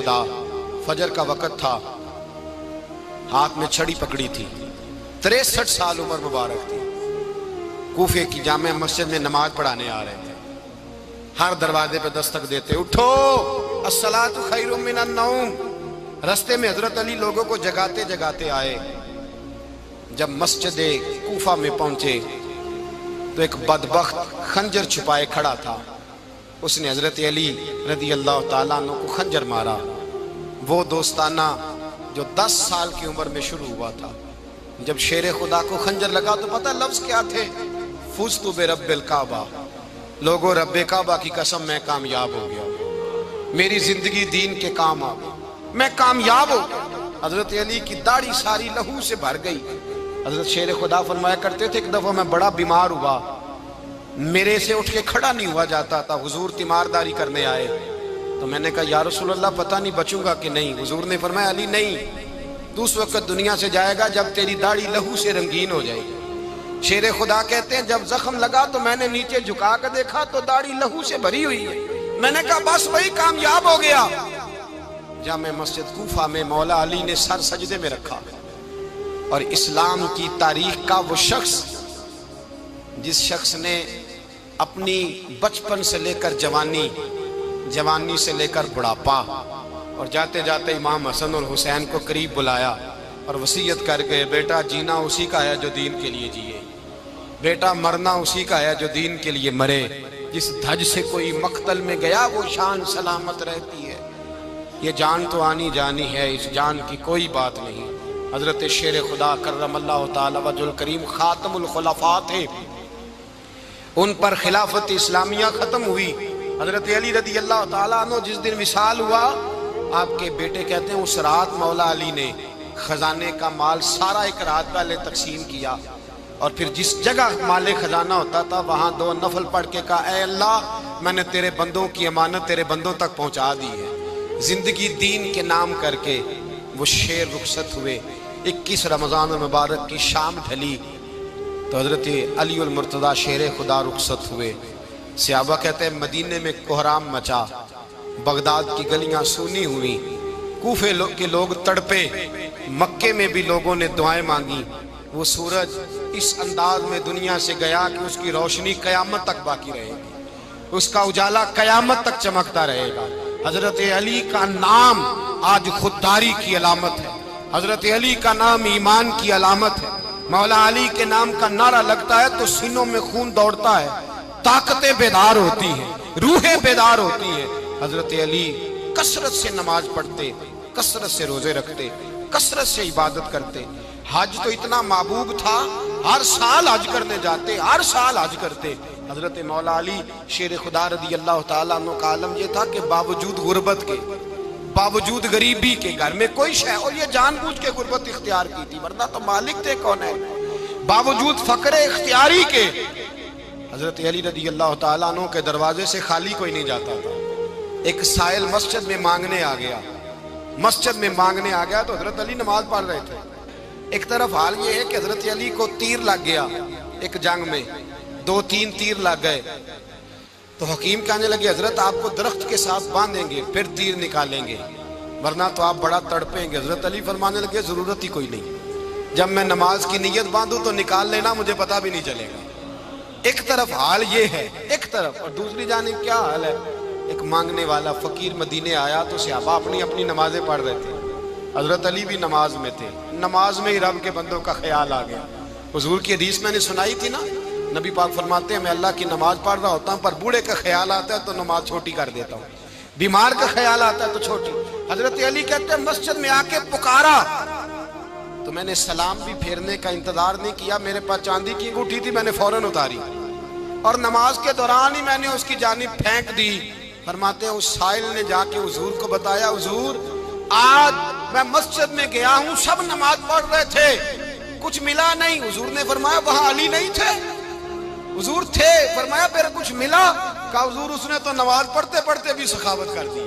خدا، فجر کا وقت تھا، ہاتھ میں چھڑی پکڑی تھی، 63 سال عمر مبارک تھی، کوفے کی جامع مسجد میں نماز پڑھانے آ رہے تھے۔ ہر دروازے پہ دستک دیتے، اٹھو الصلاۃ خیر من النوم۔ رستے میں حضرت علی لوگوں کو جگاتے جگاتے آئے۔ جب مسجد کوفہ میں پہنچے تو ایک بدبخت خنجر چھپائے کھڑا تھا، اس نے حضرت علی رضی اللہ تعالیٰ عنہ کو خنجر مارا۔ وہ دوستانہ جو 10 سال کی عمر میں شروع ہوا تھا، جب شیر خدا کو خنجر لگا تو پتہ لفظ کیا تھے؟ فزت برب الکعبہ، لوگوں رب کعبہ کی قسم میں کامیاب ہو گیا، میری زندگی دین کے کام آ گئی، میں کامیاب ہو گیا۔ حضرت علی کی داڑھی ساری لہو سے بھر گئی۔ حضرت شیر خدا فرمایا کرتے تھے ایک دفعہ میں بڑا بیمار ہوا، میرے سے اٹھ کے کھڑا نہیں ہوا جاتا تھا، حضور تیمارداری کرنے آئے تو میں نے کہا یا رسول اللہ پتہ نہیں بچوں گا کہ نہیں۔ حضور نے فرمایا علی نہیں، تو اس وقت دنیا سے جائے گا جب تیری داڑھی لہو سے رنگین ہو جائے گی۔ شیر خدا کہتے ہیں جب زخم لگا تو میں نے نیچے جھکا کر دیکھا تو داڑھی لہو سے بھری ہوئی ہے، میں نے کہا بس وہی کامیاب ہو گیا۔ جامع مسجد کوفہ میں مولا علی نے سر سجدے میں رکھا، اور اسلام کی تاریخ کا وہ شخص جس شخص نے اپنی بچپن سے لے کر جوانی، جوانی سے لے کر بڑھاپا، اور جاتے جاتے امام حسن اور حسین کو قریب بلایا اور وصیت کر گئے بیٹا جینا اسی کا ہے جو دین کے لیے جیے، بیٹا مرنا اسی کا ہے جو دین کے لیے مرے، جس دھج سے کوئی مقتل میں گیا وہ شان سلامت رہتی ہے، یہ جان تو آنی جانی ہے، اس جان کی کوئی بات نہیں۔ حضرت شیر خدا کرم اللہ تعالی وجہ الکریم خاتم الخلفاء تھے، ان پر خلافت اسلامیہ ختم ہوئی۔ حضرت علی رضی اللہ تعالیٰ عنہ جس دن وصال ہوا، آپ کے بیٹے کہتے ہیں اس رات مولا علی نے خزانے کا مال سارا ایک رات پہلے تقسیم کیا، اور پھر جس جگہ مال خزانہ ہوتا تھا وہاں 2 نفل پڑھ کے کہا اے اللہ میں نے تیرے بندوں کی امانت تیرے بندوں تک پہنچا دی ہے۔ زندگی دین کے نام کر کے وہ شیر رخصت ہوئے۔ 21 رمضان المبارک کی شام ڈھلی تو حضرت علی المرتضیٰ شیر خدا رخصت ہوئے۔ صحابہ کہتے ہیں مدینے میں کوہرام مچا، بغداد کی گلیاں سونی ہوئی، کوفے کے لوگ تڑپے، مکے میں بھی لوگوں نے دعائیں مانگی۔ وہ سورج اس انداز میں دنیا سے گیا کہ اس کی روشنی قیامت تک باقی رہے گی، اس کا اجالا قیامت تک چمکتا رہے گا۔ حضرت علی کا نام آج خودداری کی علامت ہے، حضرت علی کا نام ایمان کی علامت ہے۔ مولا علی کے نام کا نعرہ لگتا ہے تو سینوں میں خون دوڑتا ہے، طاقتیں بیدار ہوتی ہیں، روحیں بیدار ہوتی ہیں۔ حضرت علی کثرت سے نماز پڑھتے، کثرت سے روزے رکھتے، کثرت سے عبادت کرتے۔ حج تو اتنا محبوب تھا، ہر سال حج کرنے جاتے، ہر سال حج کرتے۔ حضرت مولا علی شیر خدا رضی اللہ تعالیٰ عنہ کا عالم یہ تھا کہ باوجود غربت کے، باوجود غریبی کے، گھر میں کوئی شے، اور یہ جان بوجھ کے غربت اختیار کی تھی ورنہ تو مالک تھے کون ہے، باوجود فقر اختیاری کے حضرت علی رضی اللہ تعالیٰ عنہ کے دروازے سے خالی کوئی نہیں جاتا تھا۔ ایک سائل مسجد میں مانگنے آ گیا، مسجد میں مانگنے آ گیا تو حضرت علی نماز پڑھ رہے تھے۔ ایک طرف حال یہ ہے کہ حضرت علی کو تیر لگ گیا، ایک جنگ میں 2-3 تیر لگ گئے تو حکیم کہنے لگے حضرت آپ کو درخت کے ساتھ باندھیں گے پھر تیر نکالیں گے ورنہ تو آپ بڑا تڑپیں گے۔ حضرت علی فرمانے لگے ضرورت ہی کوئی نہیں، جب میں نماز کی نیت باندھوں تو نکال لینا، مجھے پتہ بھی نہیں چلے گا۔ ایک طرف حال یہ ہے، ایک طرف، اور دوسری جانب کیا حال ہے؟ ایک مانگنے والا فقیر مدینے آیا تو صحابہ اپنی اپنی نمازیں پڑھ رہے تھے، حضرت علی بھی نماز میں تھے، نماز میں ہی رب کے بندوں کا خیال آ گیا۔ حضور کی حدیث میں نے سنائی تھی نا، نبی پاک فرماتے ہیں میں اللہ کی نماز پڑھ رہا ہوتا ہوں پر بوڑھے کا خیال آتا ہے تو نماز چھوٹی کر دیتا ہوں، بیمار کا خیال آتا ہے تو چھوٹی۔ حضرت علی کہتے ہیں مسجد میں آ کے پکارا تو میں نے سلام بھی پھیرنے کا انتظار نہیں کیا، میرے پاس چاندی کی انگوٹھی تھی، میں نے فوراً اتاری اور نماز کے دوران ہی میں نے اس کی جانب پھینک دی۔ فرماتے ہیں اس سائل نے جا کے حضور کو بتایا حضور آج میں مسجد میں گیا ہوں، سب نماز پڑھ رہے تھے، کچھ ملا نہیں۔ حضور نے فرمایا وہاں علی نہیں تھے؟ حضور تھے۔ فرمایا پھر کچھ ملا؟ کہا حضور اس نے تو نماز پڑھتے پڑھتے بھی سخاوت کر دی،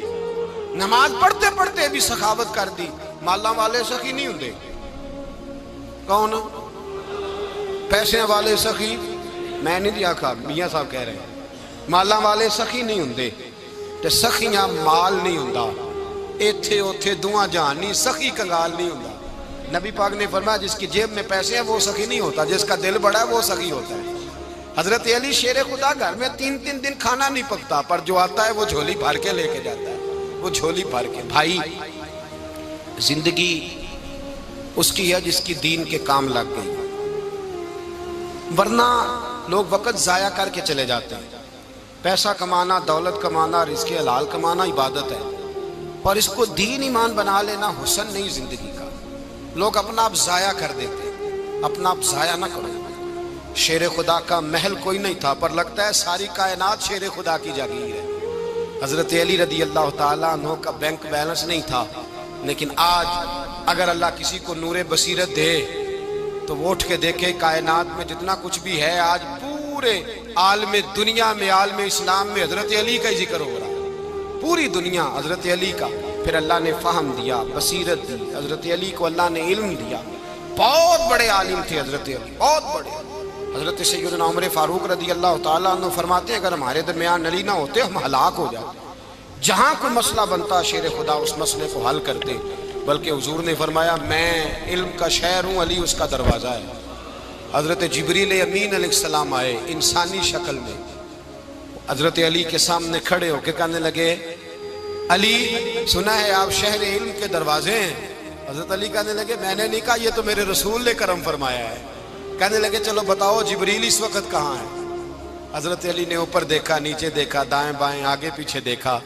نماز پڑھتے پڑھتے بھی سخاوت کر دی۔ مالاں والے سخی نہیں ہوندے، کون؟ پیسے والے سخی میں نہیں دیا کھا، میاں صاحب کہہ رہے ہیں مالاں والے سخی نہیں ہوندے، تے سخیاں مال نہیں ہوندا، ایتھے اوتھے دعا جہان نہیں، سخی کنگال نہیں ہوتا۔ نبی پاک نے فرمایا جس کی جیب میں پیسے ہیں وہ سخی نہیں ہوتا، جس کا دل بڑا ہے وہ سخی ہوتا ہے۔ حضرت علی شیر خدا گھر میں 3 دن کھانا نہیں پکتا، پر جو آتا ہے وہ جھولی بھر کے لے کے جاتا ہے، وہ جھولی بھر کے۔ بھائی زندگی اس کی ہے جس کی دین کے کام لگ گئی، ورنہ لوگ وقت ضائع کر کے چلے جاتے ہیں۔ پیسہ کمانا، دولت کمانا، رزق حلال کمانا عبادت ہے، پر اس کو دین ایمان بنا لینا حسن نہیں زندگی کا۔ لوگ اپنا آپ ضائع کر دیتے ہیں، اپنا آپ ضائع نہ کرو۔ شیر خدا کا محل کوئی نہیں تھا، پر لگتا ہے ساری کائنات شیر خدا کی جاگیر ہے۔ حضرت علی رضی اللہ تعالیٰ عنہ کا بینک بیلنس نہیں تھا، لیکن آج اگر اللہ کسی کو نور بصیرت دے تو وہ اٹھ کے دیکھے کائنات میں جتنا کچھ بھی ہے، آج پورے عالم دنیا میں، عالم اسلام میں حضرت علی کا ہی ذکر ہو رہا ہے، پوری دنیا حضرت علی کا۔ پھر اللہ نے فہم دیا، بصیرت دی، حضرت علی کو اللہ نے علم دیا۔ بہت بڑے عالم تھے حضرت علی، بہت بڑے۔ حضرت سیدنا عمر فاروق رضی اللہ تعالیٰ عنہ فرماتے ہیں اگر ہمارے درمیان علی نہ ہوتے ہم ہلاک ہو جاتے، جہاں کوئی مسئلہ بنتا شیر خدا اس مسئلے کو حل کرتے۔ بلکہ حضور نے فرمایا میں علم کا شہر ہوں، علی اس کا دروازہ ہے۔ حضرت جبریل امین علیہ السلام آئے انسانی شکل میں، حضرت علی کے سامنے کھڑے ہو کے کہنے لگے علی سنا ہے آپ شہر علم کے دروازے ہیں۔ حضرت علی کہنے لگے میں نے نہیں کہا، یہ تو میرے رسول نے کرم فرمایا ہے۔ کہنے لگے چلو بتاؤ جبریل اس وقت کہاں ہے؟ حضرت علی نے اوپر دیکھا، نیچے دیکھا، دائیں بائیں آگے پیچھے دیکھا،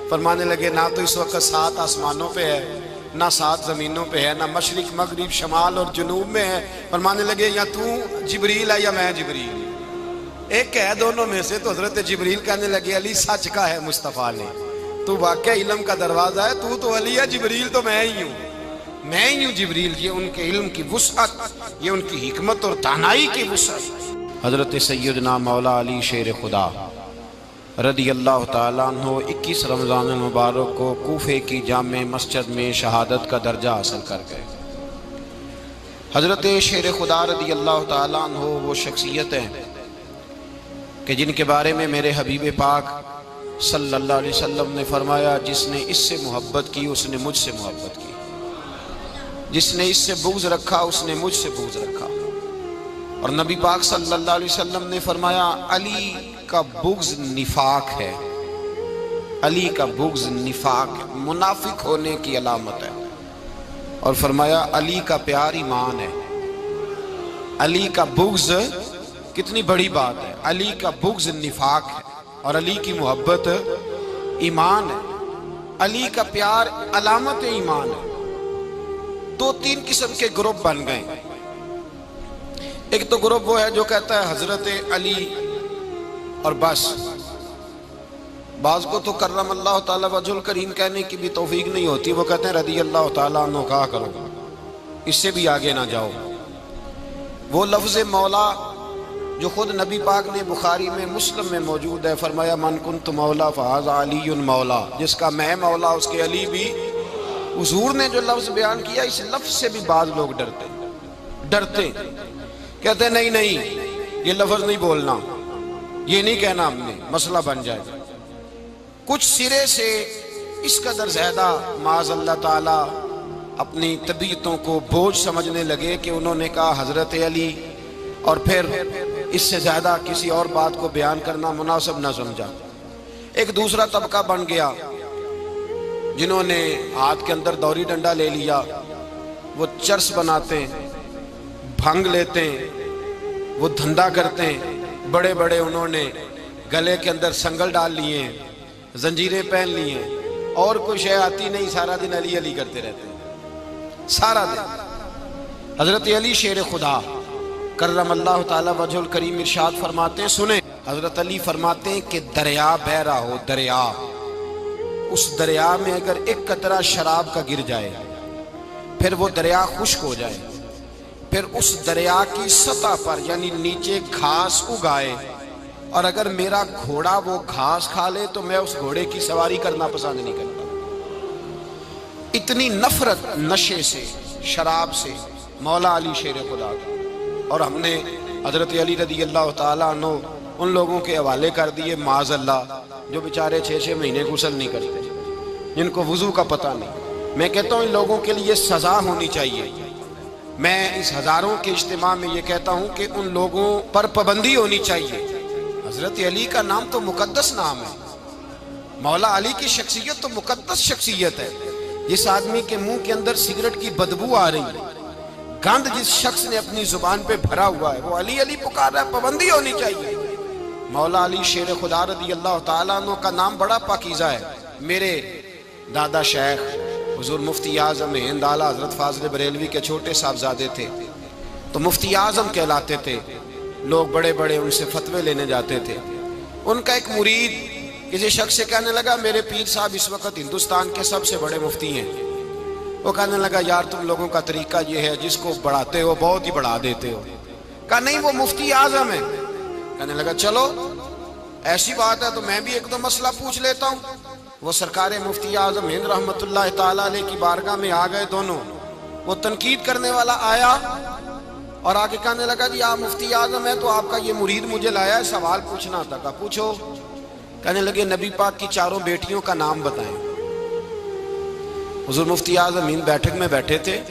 فرمانے لگے نہ تو اس وقت 7 آسمانوں پہ ہے، نہ 7 زمینوں پہ ہے، نہ مشرق مغرب شمال اور جنوب میں ہے۔ فرمانے لگے یا تو جبریل ہے یا میں جبریل، ایک ہے دونوں میں سے۔ تو حضرت جبریل کہنے لگے علی سچ کا ہے مصطفیٰ نے، تو واقع علم کا دروازہ ہے، تو علی ہے، جبریل تو میں ہی ہوں، میں ہی ہوں جبریل۔ یہ ان کے علم کی وسعت، یہ ان کی حکمت اور دانائی کی وسعت۔ حضرت سیدنا مولا علی شیر خدا رضی اللہ تعالیٰ عنہ 21 رمضان المبارک کو کوفے کی جامع مسجد میں شہادت کا درجہ حاصل کر گئے۔ حضرت شیر خدا رضی اللہ تعالیٰ عنہ وہ شخصیت ہیں کہ جن کے بارے میں میرے حبیب پاک صلی اللہ علیہ وسلم نے فرمایا جس نے اس سے محبت کی اس نے مجھ سے محبت کی، جس نے اس سے بغض رکھا اس نے مجھ سے بغض رکھا۔ اور نبی پاک صلی اللہ علیہ وسلم نے فرمایا علی کا بغض نفاق ہے، علی کا بغض نفاق ہے، منافق ہونے کی علامت ہے۔ اور فرمایا علی کا پیار ایمان ہے، علی کا بغض کتنی بڑی بات ہے، علی کا بغض نفاق ہے اور علی کی محبت ایمان ہے، علی کا پیار علامت ایمان ہے۔ 2-3 قسم کے گروپ بن گئے۔ ایک تو گروپ وہ ہے جو کہتا ہے حضرت علی اور بس، بعض کو تو کرم اللہ تعالیٰ وجہ الکریم کہنے کی بھی توفیق نہیں ہوتی، وہ کہتے ہیں رضی اللہ تعالیٰ عنہ کہا کرو، اس سے بھی آگے نہ جاؤ۔ وہ لفظ مولا جو خود نبی پاک نے بخاری میں مسلم میں موجود ہے، فرمایا من کنت مولا فہذا علی مولا، جس کا میں مولا اس کے علی بھی۔ حضور نے جو لفظ بیان کیا اس لفظ سے بھی بعض لوگ ڈرتے کہتے ہیں نہیں یہ لفظ نہیں بولنا، یہ نہیں کہنا ہم نے، مسئلہ بن جائے گا۔ کچھ سرے سے اس قدر زیادہ معاذ اللہ تعالی اپنی طبیعتوں کو بوجھ سمجھنے لگے کہ انہوں نے کہا حضرت علی، اور پھر اس سے زیادہ کسی اور بات کو بیان کرنا مناسب نہ سمجھا۔ ایک دوسرا طبقہ بن گیا جنہوں نے ہاتھ کے اندر دوری ڈنڈا لے لیا، وہ چرس بناتے ہیں، بھنگ لیتے ہیں، وہ دھندا کرتے ہیں، بڑے بڑے انہوں نے گلے کے اندر سنگل ڈال لیے ہیں، زنجیریں پہن لی ہیں، اور کوئی شے آتی نہیں، سارا دن علی علی کرتے رہتے ہیں سارا دن۔ حضرت علی شیر خدا کرم اللہ تعالی وجہ الکریم ارشاد فرماتے ہیں، سنیں حضرت علی فرماتے ہیں کہ دریا بہ رہا ہو، دریا، اس دریا میں اگر ایک قطرہ شراب کا گر جائے پھر وہ دریا خشک ہو جائے، پھر اس دریا کی سطح پر یعنی نیچے گھاس اگائے، اور اگر میرا گھوڑا وہ گھاس کھا لے تو میں اس گھوڑے کی سواری کرنا پسند نہیں کرتا۔ اتنی نفرت نشے سے، شراب سے مولا علی شیر خدا کا۔ اور ہم نے حضرت علی رضی اللہ تعالیٰ عنہ ان لوگوں کے حوالے کر دیے معاذ اللہ جو بیچارے 6 مہینے غسل نہیں کرتے، جن کو وضو کا پتہ نہیں. میں کہتا ہوں ان لوگوں کے لیے سزا ہونی چاہیے. میں اس ہزاروں کے اجتماع میں یہ کہتا ہوں کہ ان لوگوں پر پابندی ہونی چاہیے. حضرت علی کا نام تو مقدس نام ہے. مولا علی کی شخصیت تو مقدس شخصیت ہے. جس آدمی کے منہ کے اندر سگریٹ کی بدبو آ رہی ہے، گند جس شخص نے اپنی زبان پہ بھرا ہوا ہے، وہ علی علی پکار رہا ہے. پابندی ہونی چاہیے. مولا علی شیر خدا رضی اللہ تعالیٰ عنہ کا نام بڑا پاکیزہ ہے. میرے دادا شیخ حضور مفتی اعظم ہند اعلیٰ حضرت فاضل بریلوی کے چھوٹے صاحبزادے تھے، تو مفتی اعظم کہلاتے تھے. لوگ بڑے بڑے ان سے فتوے لینے جاتے تھے. ان کا ایک مرید کسی شخص سے کہنے لگا میرے پیر صاحب اس وقت ہندوستان کے سب سے بڑے مفتی ہیں. وہ کہنے لگا یار تم لوگوں کا طریقہ یہ ہے، جس کو بڑھاتے ہو بہت ہی بڑھا دیتے ہو. کہا نہیں وہ مفتی اعظم ہے. کہنے لگا چلو ایسی بات ہے تو میں بھی ایک دو مسئلہ پوچھ لیتا ہوں. وہ سرکار مفتی اعظم ہند رحمت اللہ تعالیٰ علیہ کی بارگاہ میں آ گئے دونوں. وہ تنقید کرنے والا آیا اور آگے کہنے لگا جی آپ مفتی اعظم ہے تو آپ کا یہ مرید مجھے لایا ہے، سوال پوچھنا تھا. کہا پوچھو. کہنے لگے نبی پاک کی چاروں بیٹیوں کا نام بتائیں. حضور مفتی اعظم ہند بیٹھک میں بیٹھے تھے،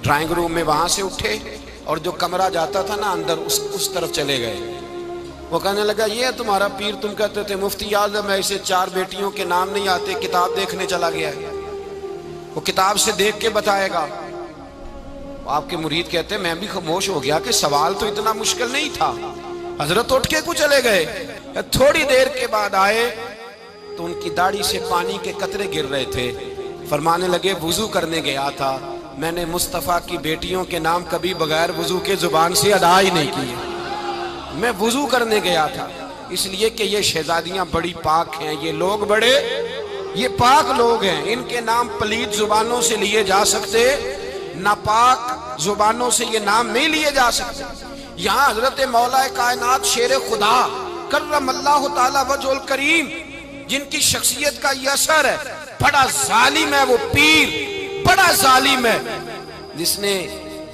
ڈرائنگ روم میں وہاں سے اٹھے اور جو کمرہ جاتا تھا نا اندر اس طرف چلے گئے. وہ کہنے لگا یہ ہے تمہارا پیر، تم کہتے تھے مفتی اعظم ہے، اسے چار بیٹیوں کے نام نہیں آتے، کتاب دیکھنے چلا گیا ہے، وہ کتاب سے دیکھ کے بتائے گا. آپ کے مرید کہتے ہیں میں بھی خاموش ہو گیا کہ سوال تو اتنا مشکل نہیں تھا. حضرت اٹھ کے کچھ چلے گئے. تھوڑی دیر کے بعد آئے تو ان کی داڑھی سے پانی کے قطرے گر رہے تھے. فرمانے لگے وضو کرنے گیا تھا، میں نے مصطفیٰ کی بیٹیوں کے نام کبھی بغیر وضو کے زبان سے ادا ہی نہیں کیے. میں وضو کرنے گیا تھا اس لیے کہ یہ شہزادیاں بڑی پاک ہیں، یہ لوگ بڑے یہ پاک لوگ ہیں، ان کے نام پلید زبانوں سے لیے جا سکتے، ناپاک زبانوں سے یہ نام نہیں لیے جا سکتے. یہاں حضرت مولا کائنات شیر خدا کرم اللہ تعالی وجہ الکریم جن کی شخصیت کا یہ اثر ہے، بڑا ظالم ہے وہ پیر، بڑا ظالم ہے جس نے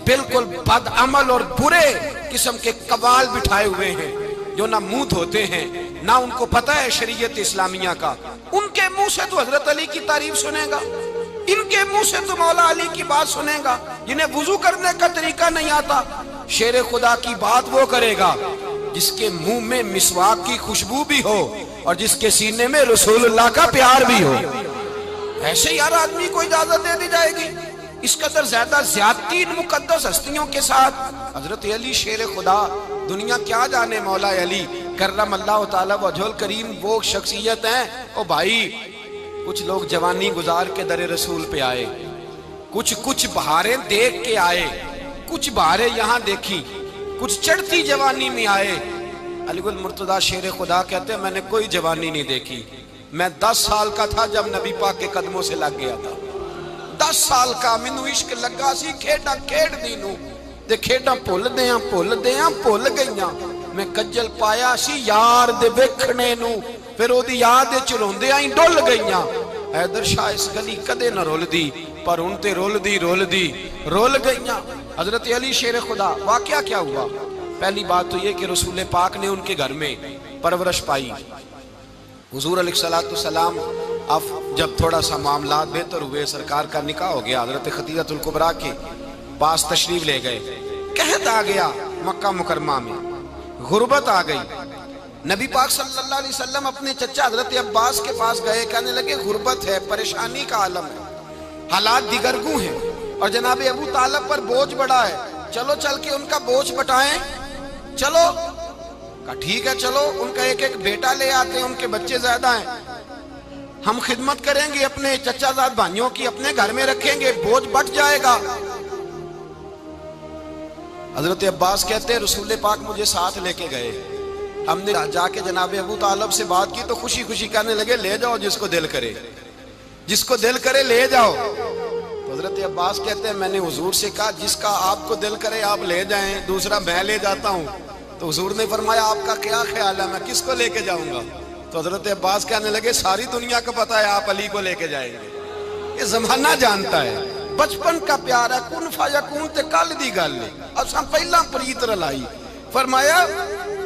بالکل بد عمل اور برے قسم کے قوال بٹھائے ہوئے ہیں، جو نہ منہ دھوتے ہیں نہ ان کو پتہ ہے شریعت اسلامیہ کا. ان کے منہ سے تو حضرت علی کی تعریف سنے گا، ان کے منہ سے تو مولا علی کی بات سنے گا. جنہیں وضو کرنے کا طریقہ نہیں آتا، شیر خدا کی بات وہ کرے گا جس کے منہ میں مسواک کی خوشبو بھی ہو اور جس کے سینے میں رسول اللہ کا پیار بھی ہو. ایسے یار آدمی کو اجازت دے دی جائے گی؟ اس قدر زیادہ زیادتی ان مقدس ہستیوں کے ساتھ. حضرت علی شیر خدا، دنیا کیا جانے مولا علی کرم اللہ تعالی وجہ الکریم وہ شخصیت ہیں. او بھائی کچھ لوگ جوانی گزار کے در رسول پہ آئے، کچھ بہاریں دیکھ کے آئے، کچھ بہاریں یہاں دیکھی، کچھ چڑھتی جوانی میں آئے. علی گل مرتضیٰ شیر خدا کہتے ہیں میں نے کوئی جوانی نہیں دیکھی. میں 10 سال کا تھا جب نبی پاک کے قدموں سے لگ گیا تھا. 10 سال کا مینوں عشق لگا سی، کھیڈاں کھیڈ دی نوں تے کھیڈاں بھول بھول گئیاں. میں کجل پایا سی یار دے ویکھنے نوں، پھر او دی یاد وچ روندیاں ہی ڈل گئیاں. حیدر شاہ اس گلی کدے نہ رول دی، پر ہن تے رول دی رول گئیاں. حضرت علی شیر خدا، واقعہ کیا ہوا؟ پہلی بات تو یہ کہ رسول پاک نے ان کے گھر میں پرورش پائی. حضور علیہ الصلوۃ والسلام اب جب تھوڑا سا معاملات بہتر ہوئے، سرکار کا نکاح ہو گیا، حضرت خدیجہ الکبریٰ کے پاس تشریف لے گئے. قحط آ گیا مکہ مکرمہ میں، غربت آ گئی. نبی پاک صلی اللہ علیہ وسلم اپنے چچا حضرت عباس کے پاس گئے، کہنے لگے غربت ہے، پریشانی کا عالم ہے، حالات دیگرگوں ہیں اور جناب ابو طالب پر بوجھ بڑا ہے، چلو چل کے ان کا بوجھ بٹائیں. چلو کہا ٹھیک ہے چلو، ان کا ایک بیٹا لے آتے ہیں، ان کے بچے زیادہ ہیں، ہم خدمت کریں گے اپنے چچا زاد بھائیوں کی، اپنے گھر میں رکھیں گے، بوجھ بٹ جائے گا. حضرت عباس کہتے ہیں رسول پاک مجھے ساتھ لے کے گئے. ہم نے جا کے جناب ابو طالب سے بات کی تو خوشی خوشی کہنے لگے لے جاؤ جس کو دل کرے، جس کو دل کرے لے جاؤ. تو حضرت عباس کہتے ہیں میں نے حضور سے کہا جس کا آپ کو دل کرے آپ لے جائیں، دوسرا میں لے جاتا ہوں. تو حضور نے فرمایا آپ کا کیا خیال ہے، میں کس کو لے کے جاؤں گا؟ تو حضرت عباس کہنے لگے ساری دنیا کو پتا ہے آپ علی کو لے کے جائیں گے، یہ زمانہ جانتا ہے، بچپن کا پیار ہے، کن فیکون تے کل دی گل ہے. اب سب پہلا پریت رلائی. فرمایا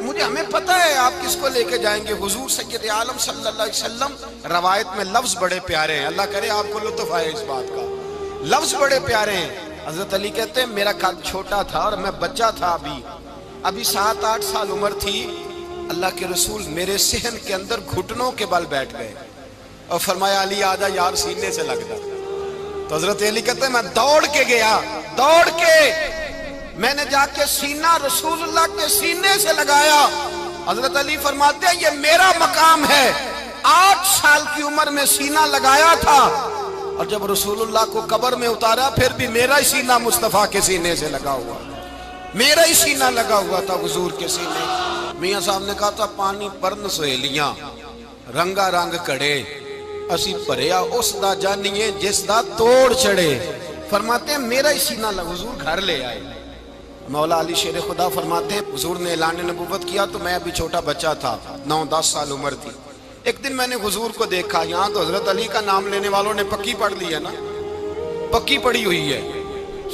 مجھے ہمیں پتہ ہے آپ کس کو لے کے جائیں گے. حضور سید عالم صلی اللہ علیہ وسلم. روایت میں لفظ بڑے پیارے ہیں, اللہ کرے آپ کو لطف آئے اس بات کا. لفظ بڑے پیارے ہیں. حضرت علی کہتے ہیں میرا قد چھوٹا تھا اور میں بچہ تھا, ابھی 7-8 سال عمر تھی. اللہ کے رسول میرے صحن کے اندر گھٹنوں کے بل بیٹھ گئے اور فرمایا علی آجا یار سینے سے لگ جا. تو حضرت علی کہتے ہیں میں دوڑ کے گیا, دوڑ کے میں نے جا کے سینہ رسول اللہ کے سینے سے لگایا. حضرت علی فرماتے ہیں یہ میرا مقام ہے. 8 سال کی عمر میں سینہ لگایا تھا اور جب رسول اللہ کو قبر میں اتارا پھر بھی میرا ہی سینہ مصطفیٰ کے سینے سے لگا ہوا, میرا ہی سینہ لگا ہوا تھا حضور کے سینے. میاں صاحب نے کہا تھا پانی پرن سہیلیاں رنگا رنگ کڑے اسی پریا اس دا جانیے جس دا توڑ چڑھے. فرماتے ہیں میرا ہی سینہ لگا. حضور گھر لے آئے. مولا علی شیر خدا فرماتے ہیں حضور نے اعلان نبوت کیا تو میں ابھی چھوٹا بچہ تھا, 9-10 سال عمر تھی. ایک دن میں نے حضور کو دیکھا. یہاں تو حضرت علی کا نام لینے والوں نے پکی پڑھ لی ہے نا, پکی پڑھی ہوئی ہے.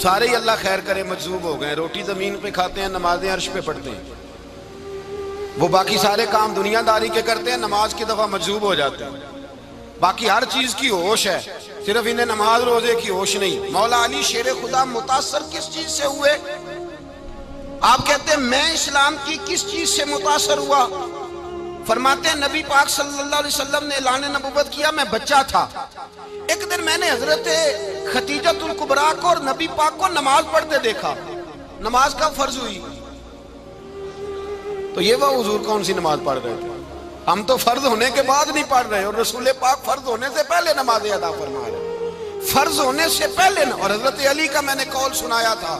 سارے ہی اللہ خیر کرے مجذوب ہو گئے. روٹی زمین پہ کھاتے ہیں, نمازیں عرش پہ پڑھتے ہیں. وہ باقی سارے کام دنیا داری کے کرتے ہیں, نماز کی دفعہ مجذوب ہو جاتے ہیں. باقی ہر چیز کی ہوش ہے, صرف انہیں نماز روزے کی ہوش نہیں. مولا علی شیر خدا متاثر کس چیز سے ہوئے؟ آپ کہتے ہیں میں اسلام کی کس چیز سے متاثر ہوا؟ فرماتے ہیں نبی پاک صلی اللہ علیہ وسلم نے اعلان نبوت کیا, میں بچہ تھا. ایک دن میں نے حضرت خدیجۃ الکبریٰ کو اور نبی پاک کو نماز پڑھتے دیکھا. نماز کب فرض ہوئی؟ تو یہ وہ حضور کون سی نماز پڑھ رہے تھے؟ ہم تو فرض ہونے کے بعد نہیں پڑھ رہے, اور رسول پاک فرض ہونے سے پہلے نماز ادا فرما رہے, فرض ہونے سے پہلے. اور حضرت علی کا میں نے قول سنایا تھا.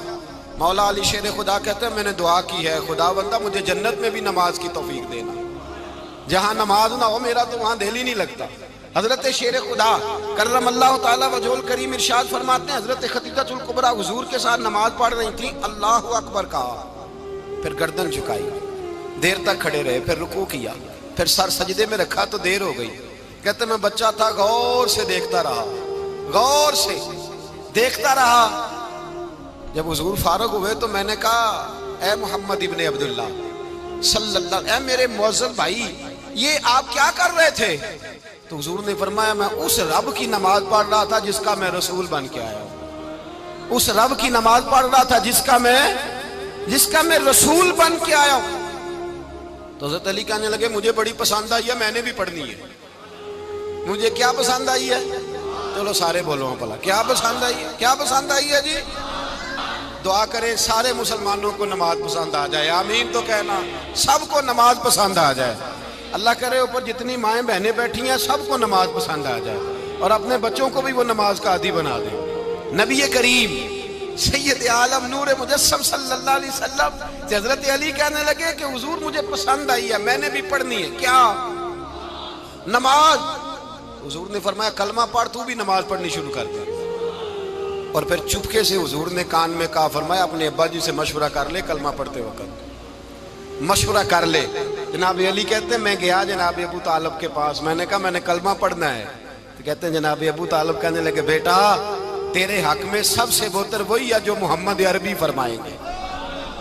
مولا علی شیر خدا کہتے ہیں میں نے دعا کی ہے خدا بندہ مجھے جنت میں بھی نماز کی توفیق دینا, جہاں نماز نہ ہو میرا تو وہاں دل ہی نہیں لگتا. حضرت شیر خدا کرم اللہ تعالیٰ وجہ الکریم ارشاد فرماتے ہیں حضرت خدیجۃ الکبریٰ حضور کے ساتھ نماز پڑھ رہی تھی. اللہ اکبر کہا, پھر گردن جھکائی, دیر تک کھڑے رہے, پھر رکوع کیا, پھر سر سجدے میں رکھا تو دیر ہو گئی. کہتے میں بچہ تھا, غور سے دیکھتا رہا, غور سے دیکھتا رہا. جب حضور فارغ ہوئے تو میں نے کہا اے محمد ابن عبداللہ صلی اللہ, اے میرے معزز بھائی یہ آپ کیا کر رہے تھے؟ تو حضور نے فرمایا میں اس رب کی نماز پڑھ رہا تھا جس کا میں رسول بن کے آیا ہوں. اس رب کی نماز پڑھ رہا تھا جس کا میں رسول بن کے آیا ہوں. تو حضرت علی کہنے لگے مجھے بڑی پسند آئی ہے, میں نے بھی پڑھنی ہے. مجھے کیا پسند آئی ہے؟ چلو سارے بولو پلا, کیا پسند آئی ہے؟ کیا پسند آئی ہے جی؟ دعا کریں سارے مسلمانوں کو نماز پسند آ جائے. آمین تو کہنا, سب کو نماز پسند آ جائے. اللہ کرے اوپر جتنی مائیں بہنیں بیٹھی ہیں سب کو نماز پسند آ جائے, اور اپنے بچوں کو بھی وہ نماز کا عادی بنا دیں. نبی کریم سید عالم نور مجسم صلی اللہ علیہ وسلم سے حضرت علی کہنے لگے کہ حضور مجھے پسند آئی ہے, میں نے بھی پڑھنی ہے. کیا؟ نماز. حضور نے فرمایا کلمہ پڑھ, تو بھی نماز پڑھنی شروع کر دے. اور پھر چپکے سے حضور نے کان میں کہا, فرمایا اپنے ابا جی سے مشورہ کر لے کلمہ پڑھتے وقت, مشورہ کر لے. جناب علی کہتے ہیں میں گیا جناب ابو طالب کے پاس, میں نے کہا میں نے کلمہ پڑھنا ہے. تو کہتے ہیں جناب ابو طالب کہنے لگے بیٹا تیرے حق میں سب سے بہتر وہی ہے جو محمد عربی فرمائیں گے,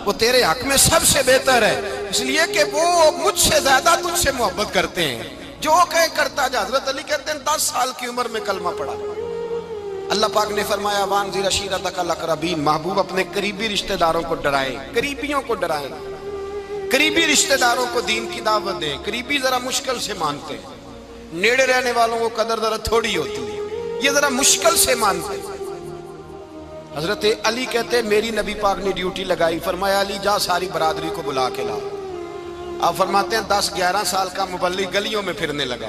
وہ تیرے حق میں سب سے بہتر ہے, اس لیے کہ وہ مجھ سے زیادہ تجھ سے محبت کرتے ہیں, جو کہے کرتا جا. حضرت علی کہتے ہیں 10 سال کی عمر میں کلمہ پڑھا. اللہ پاک نے فرمایا وانذر عشیرتک الاقربین, محبوب اپنے قریبی رشتہ داروں کو ڈرائیں, قریبیوں کو ڈرائیں, قریبی رشتہ داروں کو دین کی دعوت دیں. قریبی ذرا مشکل سے مانتے ہیں, نیڑے رہنے والوں کو قدر ذرا تھوڑی ہوتی ہے, یہ ذرا مشکل سے مانتے ہیں. حضرت علی کہتے ہیں میری نبی پاک نے ڈیوٹی لگائی, فرمایا علی جا ساری برادری کو بلا کے لا. آپ فرماتے ہیں 10-11 سال کا مبلغ گلیوں میں پھرنے لگا,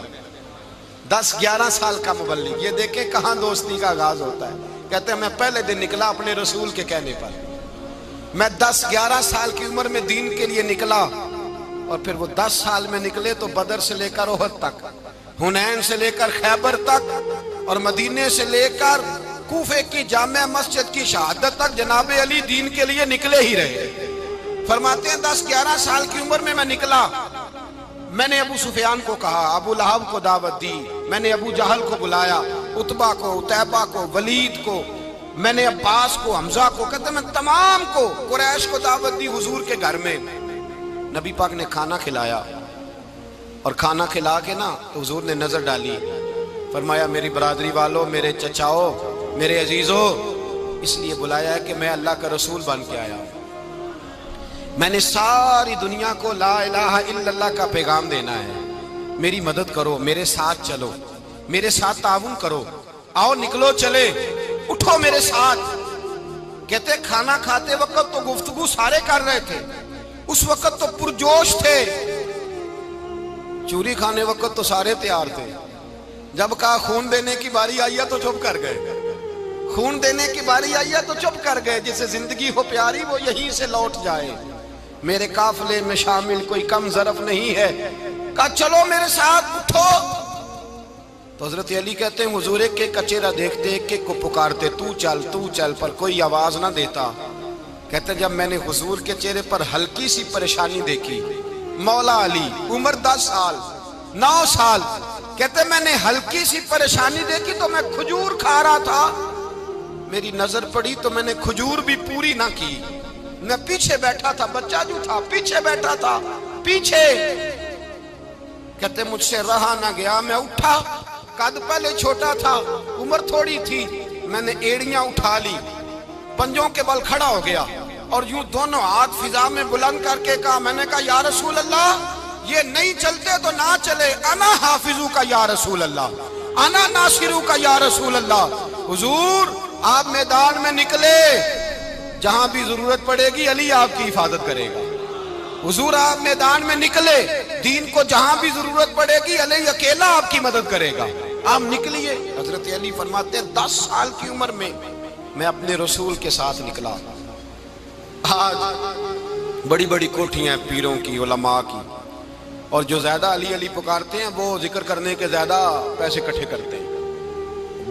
10-11 سال کا مبلغ. یہ دیکھیں کہاں دوستی کا آغاز ہوتا ہے. کہتے ہیں میں پہلے دن نکلا اپنے رسول کے کہنے پر, میں 10-11 سال کی عمر میں دین کے لیے نکلا, اور پھر وہ 10 سال میں نکلے تو بدر سے لے کر احد تک, حنین سے لے کر خیبر تک, اور مدینے سے لے کر کوفے کی جامع مسجد کی شہادت تک جناب علی دین کے لیے نکلے ہی رہے. فرماتے ہیں 10-11 سال کی عمر میں نکلا. میں نے ابو سفیان کو کہا, ابو لہب کو دعوت دی, میں نے ابو جہل کو بلایا, عتبہ کو, عتیبہ کو, ولید کو, میں نے عباس کو, حمزہ کو, کہتے میں تمام کو قریش کو دعوت دی حضور کے گھر میں. نبی پاک نے کھانا کھلایا، اور کھانا کھلا کے نا تو حضور نے نظر ڈالی، فرمایا میری برادری والوں، میرے چچاؤ، میرے عزیزوں، اس لیے بلایا ہے کہ میں اللہ کا رسول بن کے آیا ہوں، میں نے ساری دنیا کو لا الہ الا اللہ کا پیغام دینا ہے، میری مدد کرو، میرے ساتھ چلو، میرے ساتھ تعاون کرو، آؤ نکلو چلے، اٹھو میرے ساتھ۔ کہتے کھانا کھاتے وقت تو گفتگو سارے کر رہے تھے، اس وقت تو پرجوش تھے، چوری کھانے وقت تو سارے تیار تھے، جب کہا خون دینے کی باری آئی ہے تو چپ کر گئے، خون دینے کی باری آئی ہے تو چپ کر گئے، جسے زندگی ہو پیاری وہ یہیں سے لوٹ جائے، میرے قافلے میں شامل کوئی کم ظرف نہیں ہے، کہا چلو میرے ساتھ اٹھو۔ تو حضرت علی کہتے ہیں حضور ایک ایک کا چہرہ دیکھتے ایک ایک کو پکارتے، تو چل، پر کوئی آواز نہ دیتا۔ کہتے جب میں نے حضور کے چہرے پر ہلکی سی پریشانی دیکھی، مولا علی عمر 10 سال 9 سال، کہتے میں نے ہلکی سی پریشانی دیکھی تو میں کھجور کھا رہا تھا، میری نظر پڑی تو میں نے کھجور بھی پوری نہ کی، میں پیچھے بیٹھا تھا، بچہ جو تھا پیچھے بیٹھا تھا، پیچھے۔ کہتے مجھ سے رہا نہ گیا، میں اٹھا، قد پہلے چھوٹا تھا، عمر تھوڑی تھی، میں نے ایڑیاں اٹھا لی، پنجوں کے بل کھڑا ہو گیا، اور یوں دونوں ہاتھ فضا میں بلند کر کے کہا، میں نے کہا یا رسول اللہ یہ نہیں چلتے تو نہ چلے، انا حافظو کا یا رسول اللہ، انا ناصرو کا یا رسول اللہ۔ حضور آپ میدان میں نکلے، جہاں بھی ضرورت پڑے گی علی آپ کی حفاظت کرے گا، حضور آپ میدان میں نکلے، دین کو جہاں بھی ضرورت پڑے گی علی اکیلا آپ کی مدد کرے گا، آپ نکلیے۔ حضرت علی فرماتے ہیں 10 سال کی عمر میں میں اپنے رسول کے ساتھ نکلا۔ آج بڑی بڑی کوٹھیاں پیروں کی، علماء کی، اور جو زیادہ علی علی پکارتے ہیں وہ ذکر کرنے کے زیادہ پیسے اکٹھے کرتے ہیں،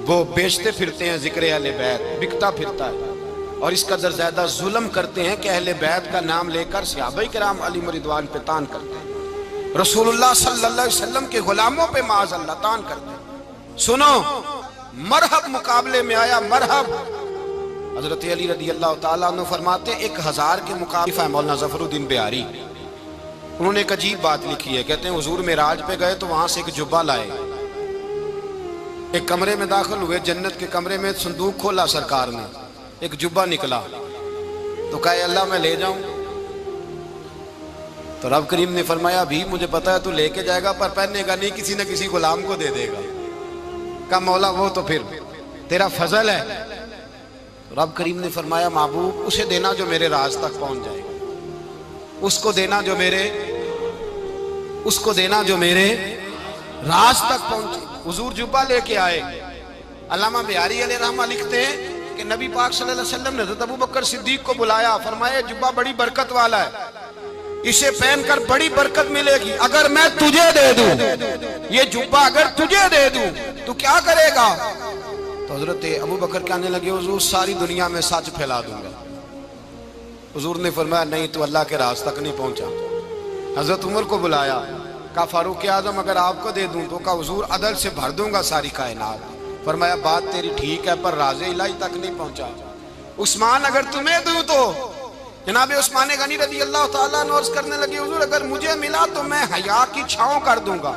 وہ بیچتے پھرتے ہیں ذکر اہل بیت، بکتا پھرتا ہے، اور اس قدر زیادہ ظلم کرتے ہیں کہ اہل بیت کا نام لے کر صحابہ کرام علی رضوان پہ تان کرتے ہیں، رسول اللہ صلی اللہ علیہ وسلم کے غلاموں پہ معاذ اللہ تان کرتے ہیں۔ سنو، مرحب مقابلے میں آیا، مرحب۔ حضرت علی رضی اللہ تعالیٰ عنہ فرماتے 1000 کے مقابلہ ہے مولانا ظفر الدین بہاری، انہوں نے ایک عجیب بات لکھی ہے، کہتے ہیں حضور معراج پہ گئے تو وہاں سے ایک جبہ لائے، ایک کمرے میں داخل ہوئے، جنت کے کمرے میں صندوق کھولا سرکار نے، ایک جبہ نکلا، تو کہا اے اللہ میں لے جاؤں؟ تو رب کریم نے فرمایا ابھی مجھے پتا ہے تو لے کے جائے گا پر پہننے گا نہیں، کسی نہ کسی غلام کو دے دے گا۔ کہا مولا وہ تو پھر تیرا فضل ہے۔ رب کریم نے فرمایا محبوب اسے دینا جو میرے راز تک پہنچ جائے، اس کو دینا جو میرے راز تک پہنچے۔ حضور جبہ لے کے آئے، علامہ بہاری علیہ رحمہ لکھتے ہیں کہ نبی پاک صلی اللہ علیہ وسلم نے حضرت ابوبکر صدیق کو بلایا، فرمایا جبہ بڑی برکت والا ہے، اسے پہن کر بڑی برکت ملے گی، اگر میں تجھے دے دوں، یہ جبہ اگر تجھے دے دوں تو کیا کرے گا؟ تو حضرت ابوبکر کہنے لگے حضور ساری دنیا میں سچ پھیلا دوں گا۔ حضور نے فرمایا نہیں تو اللہ کے راز تک نہیں پہنچا۔ حضرت عمر کو بلایا، کہا فاروق اعظم اگر آپ کو دے دوں تو کہا حضور عدل سے بھر دوں گا ساری کائنات۔ فرمایا بات تیری ٹھیک ہے پر راز الہی تک نہیں پہنچا۔ عثمان اگر تمہیں دوں تو جناب عثمان غنی رضی اللہ تعالیٰ عنہ عرض کرنے لگے حضور اگر مجھے ملا تو میں حیا کی چھاؤں کر دوں گا،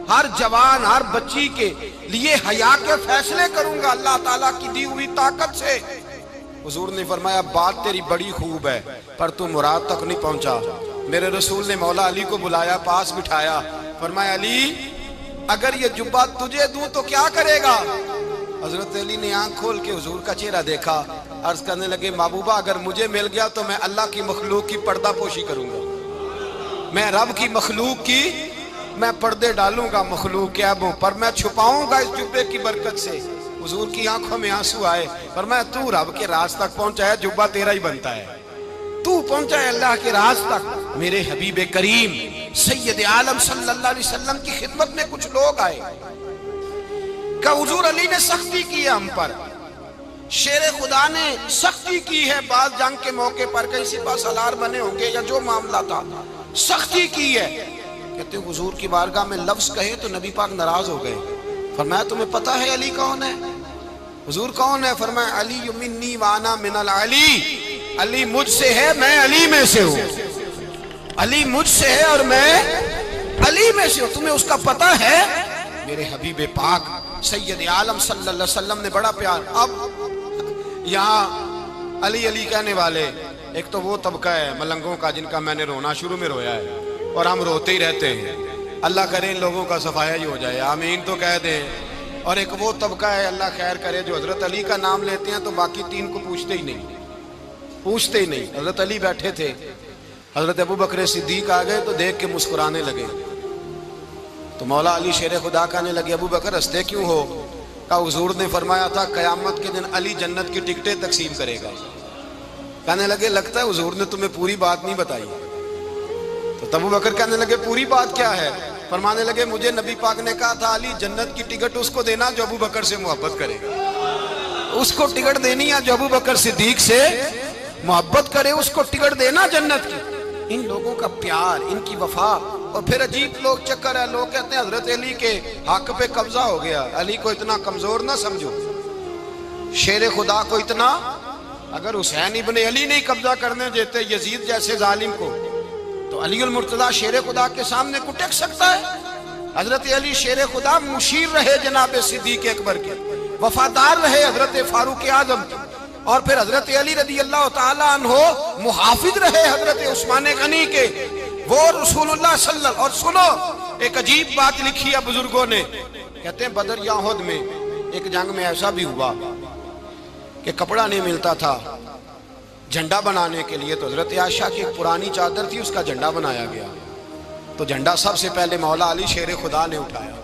ہر جوان ہر بچی کے لیے حیا کے فیصلے کروں گا اللہ تعالیٰ کی دی ہوئی طاقت سے۔ حضور نے فرمایا بات تیری بڑی خوب ہے پر تو مراد تک نہیں پہنچا۔ میرے رسول نے مولا علی کو بلایا، پاس بٹھایا، فرمایا علی اگر یہ جبہ تجھے دوں تو کیا کرے گا؟ حضرت علی نے آنکھ کھول کے حضور کا چہرہ دیکھا، عرض کرنے لگے محبوبہ اگر مجھے مل گیا تو میں اللہ کی مخلوق کی پردہ پوشی کروں گا، میں رب کی مخلوق کی میں پردے ڈالوں گا مخلوق کے عیبوں پر، میں چھپاؤں گا اس جبے کی برکت سے۔ حضور کی آنکھوں میں آنسو آئے، فرمایا تو رب کے راز تک پہنچا ہے، جبہ تیرا ہی بنتا ہے، تو پہنچا ہے اللہ کے راز تک۔ میرے حبیب کریم سید عالم صلی اللہ علیہ وسلم کی خدمت میں کچھ لوگ آئے کہ حضور علی نے سختی کی ہے ہم پر، شیر خدا نے سختی کی ہے، بعض جنگ کے موقع پر کہیں سپاہ سالار بنے ہوں گے یا جو معاملہ تھا سختی کی ہے۔ کہتے ہیں حضور کی بارگاہ میں لفظ کہے تو نبی پاک ناراض ہو گئے۔ فرمایا تمہیں پتا ہے علی کون ہے؟ حضور کون ہے؟ فرمایا علی منی وانا من العلی، علی مجھ سے ہے میں علی میں سے ہوں۔ علی مجھ سے ہے اور میں علی میں سے ہوں، تمہیں اس کا پتہ ہے؟ میرے حبیب پاک سید عالم صلی اللہ علیہ وسلم نے بڑا پیار. اب یہاں علی علی کہنے والے ایک تو وہ طبقہ ہے ملنگوں کا جن کا میں نے رونا شروع میں رویا ہے اور ہم روتے ہی رہتے ہیں. اللہ کرے ان لوگوں کا صفایا ہی ہو جائے، آمین تو کہہ دیں. اور ایک وہ طبقہ ہے اللہ خیر کرے جو حضرت علی کا نام لیتے ہیں تو باقی تین کو پوچھتے ہی نہیں. حضرت علی بیٹھے تھے، حضرت ابو بکر صدیق آ گئے تو دیکھ کے مسکرانے لگے. تو مولا علی شیر خدا کہنے لگے ابو بکر ہنستے کیوں ہو؟ کہا حضور نے فرمایا تھا قیامت کے دن علی جنت کی ٹکٹیں تقسیم کرے گا. کہنے لگے لگتا ہے حضور نے تمہیں پوری بات نہیں بتائی. تو ابو بکر کہنے لگے پوری بات کیا ہے؟ فرمانے لگے مجھے نبی پاک نے کہا تھا علی جنت کی ٹکٹ اس کو دینا جو ابو بکر سے محبت کرے گا. اس کو ٹکٹ دینی ہے جو ابو بکر صدیق سے محبت کرے، اس کو ٹکٹ دینا جنت کی. ان لوگوں کا پیار، ان کی وفا. اور پھر عجیب لوگ چکر ہے، لوگ کہتے ہیں حضرت علی کے حق پہ قبضہ ہو گیا. علی کو اتنا کمزور نہ سمجھو، شیر خدا کو اتنا. اگر حسین ابن علی نہیں قبضہ کرنے دیتے یزید جیسے ظالم کو تو علی المرتضیٰ شیر خدا کے سامنے کو ٹک سکتا ہے؟ حضرت علی شیر خدا مشیر رہے جناب صدیق اکبر کے، وفادار رہے حضرت فاروق اعظم کے، اور پھر حضرت علی رضی اللہ تعالیٰ عنہ محافظ رہے حضرت عثمان غنی کے. وہ رسول اللہ صلی اللہ. اور سنو ایک عجیب بات لکھی ہے بزرگوں نے، کہتے ہیں بدر یا احد میں ایک جنگ میں ایسا بھی ہوا کہ کپڑا نہیں ملتا تھا جھنڈا بنانے کے لیے، تو حضرت عائشہ کی ایک پرانی چادر تھی، اس کا جھنڈا بنایا گیا. تو جھنڈا سب سے پہلے مولا علی شیر خدا نے اٹھایا.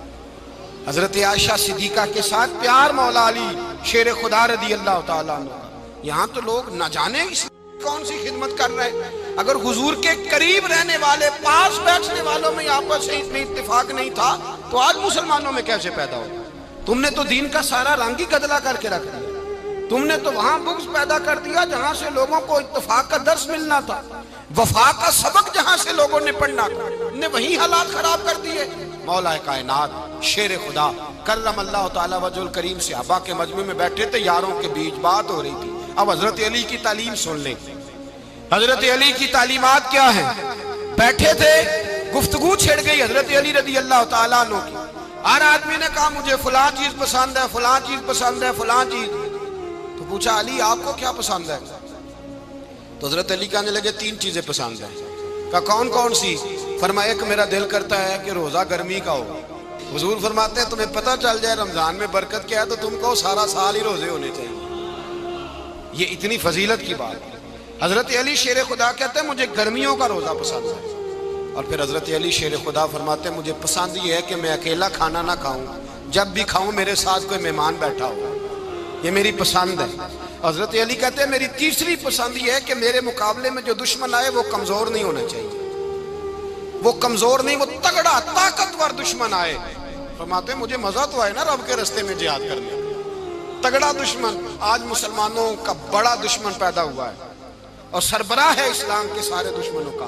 حضرت عائشہ صدیقہ کے ساتھ پیار مولا علی شیر خدا رضی اللہ تعالیٰ عنہ. یہاں تو لوگ نہ جانے کون سی خدمت کر رہے ہیں. اگر حضور کے قریب رہنے والے پاس بیٹھنے والوں میں آپس سے اتنی اتفاق نہیں تھا تو آج مسلمانوں میں کیسے پیدا ہو؟ تم نے تو دین کا سارا رنگ ہی گدلا کر کے رکھ دیا. تم نے تو وہاں بغض پیدا کر دیا جہاں سے لوگوں کو اتفاق کا درس ملنا تھا، وفا کا سبق جہاں سے لوگوں نے پڑھنا تھا، نے وہی حالات خراب کر دیے. مولا کائنات شیر خدا کرم اللہ تعالیٰ وجہ الکریم صحابہ کے مجمع میں بیٹھے تھے، یاروں کے بیچ بات ہو رہی تھی. اب حضرت علی کی تعلیم سن لیں. حضرت علی کی تعلیمات کیا ہیں؟ بیٹھے تھے، گفتگو چھڑ گئی حضرت علی رضی اللہ تعالیٰ عنہ کی. ہر آدمی نے کہا مجھے فلاں چیز پسند ہے، فلاں چیز پسند ہے، فلاں چیز. تو پوچھا علی آپ کو کیا پسند ہے؟ تو حضرت علی کہنے لگے تین چیزیں پسند ہیں. کہا کون کون سی؟ فرمایا ایک میرا دل کرتا ہے کہ روزہ گرمی کا ہو. حضور فرماتے ہیں تمہیں پتہ چل جائے رمضان میں برکت کیا ہے تو تم کو سارا سال ہی روزے ہونے چاہیے. یہ اتنی فضیلت کی بات. حضرت علی شیر خدا کہتے ہیں مجھے گرمیوں کا روزہ پسند ہے. اور پھر حضرت علی شیر خدا فرماتے ہیں مجھے پسند یہ ہے کہ میں اکیلا کھانا نہ کھاؤں، جب بھی کھاؤں میرے ساتھ کوئی مہمان بیٹھا ہو. یہ میری پسند ہے. حضرت علی کہتے ہیں میری تیسری پسند یہ ہے کہ میرے مقابلے میں جو دشمن آئے وہ کمزور نہیں ہونا چاہیے. وہ کمزور نہیں، وہ تگڑا طاقتور دشمن آئے. فرماتے ہیں مجھے مزہ تو آئے نا رب کے رستے میں جہاد کرنے. تگڑا دشمن. آج مسلمانوں کا بڑا دشمن پیدا ہوا ہے اور سربراہ ہے اسلام کے سارے دشمنوں کا،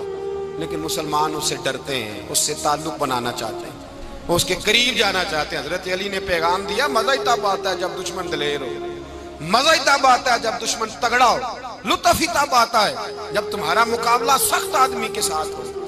لیکن مسلمان اس سے ڈرتے ہیں، اس سے تعلق بنانا چاہتے ہیں، وہ اس کے قریب جانا چاہتے ہیں. حضرت علی نے پیغام دیا مزہ ہی تب آتا ہے جب دشمن دلیر ہو، مزہ ہی تب آتا ہے جب دشمن تگڑا ہو، لطف ہی تب آتا ہے جب تمہارا مقابلہ سخت آدمی کے ساتھ ہو.